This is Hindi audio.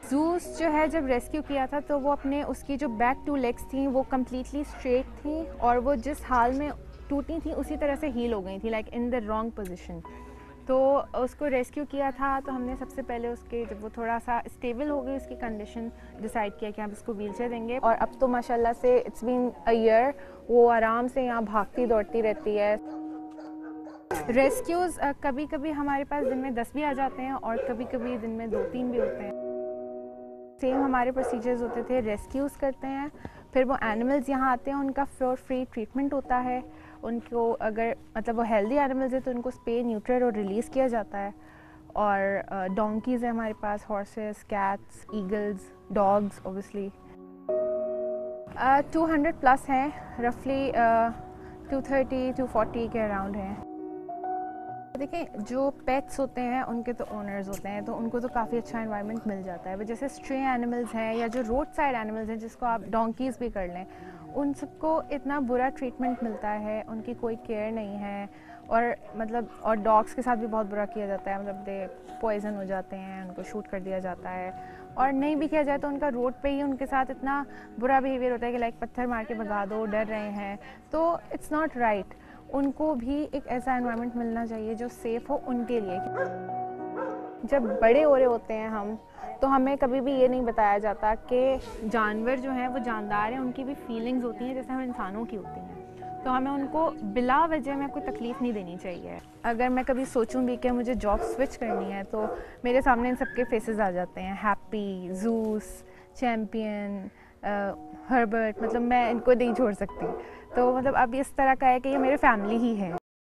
जूस जो है जब रेस्क्यू किया था तो वो अपने उसकी जो बैक 2 लेग्स थी वो कम्प्लीटली स्ट्रेट थी और वो जिस हाल में टूटी थी उसी तरह से हील हो गई थी, like in the wrong position. तो उसको रेस्क्यू किया था तो हमने सबसे पहले उसके जब वो थोड़ा सा स्टेबल हो गई उसकी कंडीशन, डिसाइड किया कि हम इसको व्हीलचेयर देंगे। और अब तो माशाल्लाह से इट्स बीन अ ईयर वो आराम से यहाँ भागती दौड़ती रहती है। रेस्क्यूज़ कभी कभी हमारे पास दिन में 10 भी आ जाते हैं और कभी कभी दिन में 2-3 भी होते हैं। सेम हमारे प्रोसीजर्स होते थे, रेस्क्यूज़ करते हैं, फिर वो एनिमल्स यहाँ आते हैं, उनका फ्री ट्रीटमेंट होता है। उनको अगर मतलब वो हेल्दी एनिमल्स है तो उनको स्पे न्यूट्रल और रिलीज़ किया जाता है। और डोंकीज़ है हमारे पास, horses, cats, eagles, dogs obviously. 200 plus हैं, रफली 230-240 के अराउंड हैं। देखें, जो पेट्स होते हैं उनके तो ओनर्स होते हैं तो उनको तो काफ़ी अच्छा एनवायरनमेंट मिल जाता है। जैसे स्ट्रे एनिमल्स हैं या जो रोड साइड एनिमल्स हैं जिसको आप डोंकीज़ भी कर लें, उन सबको इतना बुरा ट्रीटमेंट मिलता है, उनकी कोई केयर नहीं है। और मतलब और डॉग्स के साथ भी बहुत बुरा किया जाता है, मतलब दे पॉइजन हो जाते हैं, उनको शूट कर दिया जाता है। और नहीं भी किया जाए तो उनका रोड पे ही उनके साथ इतना बुरा बिहेवियर होता है कि लाइक पत्थर मार के भगा दो, डर रहे हैं, तो इट्स नॉट राइट। उनको भी एक ऐसा एनवायरनमेंट मिलना चाहिए जो सेफ़ हो उनके लिए। जब बड़े हो रहे होते हैं हम तो हमें कभी भी ये नहीं बताया जाता कि जानवर जो हैं वो जानदार हैं, उनकी भी फीलिंग्स होती हैं जैसे हम इंसानों की होती हैं। तो हमें उनको बिला वजह में कोई तकलीफ़ नहीं देनी चाहिए। अगर मैं कभी सोचूं भी कि मुझे जॉब स्विच करनी है तो मेरे सामने इन सबके फेसेस आ जाते हैं, हैप्पी, जूस, चैम्पियन, हर्बर्ट, मतलब मैं इनको नहीं छोड़ सकती। तो मतलब अब इस तरह का है कि ये मेरे फैमिली ही है।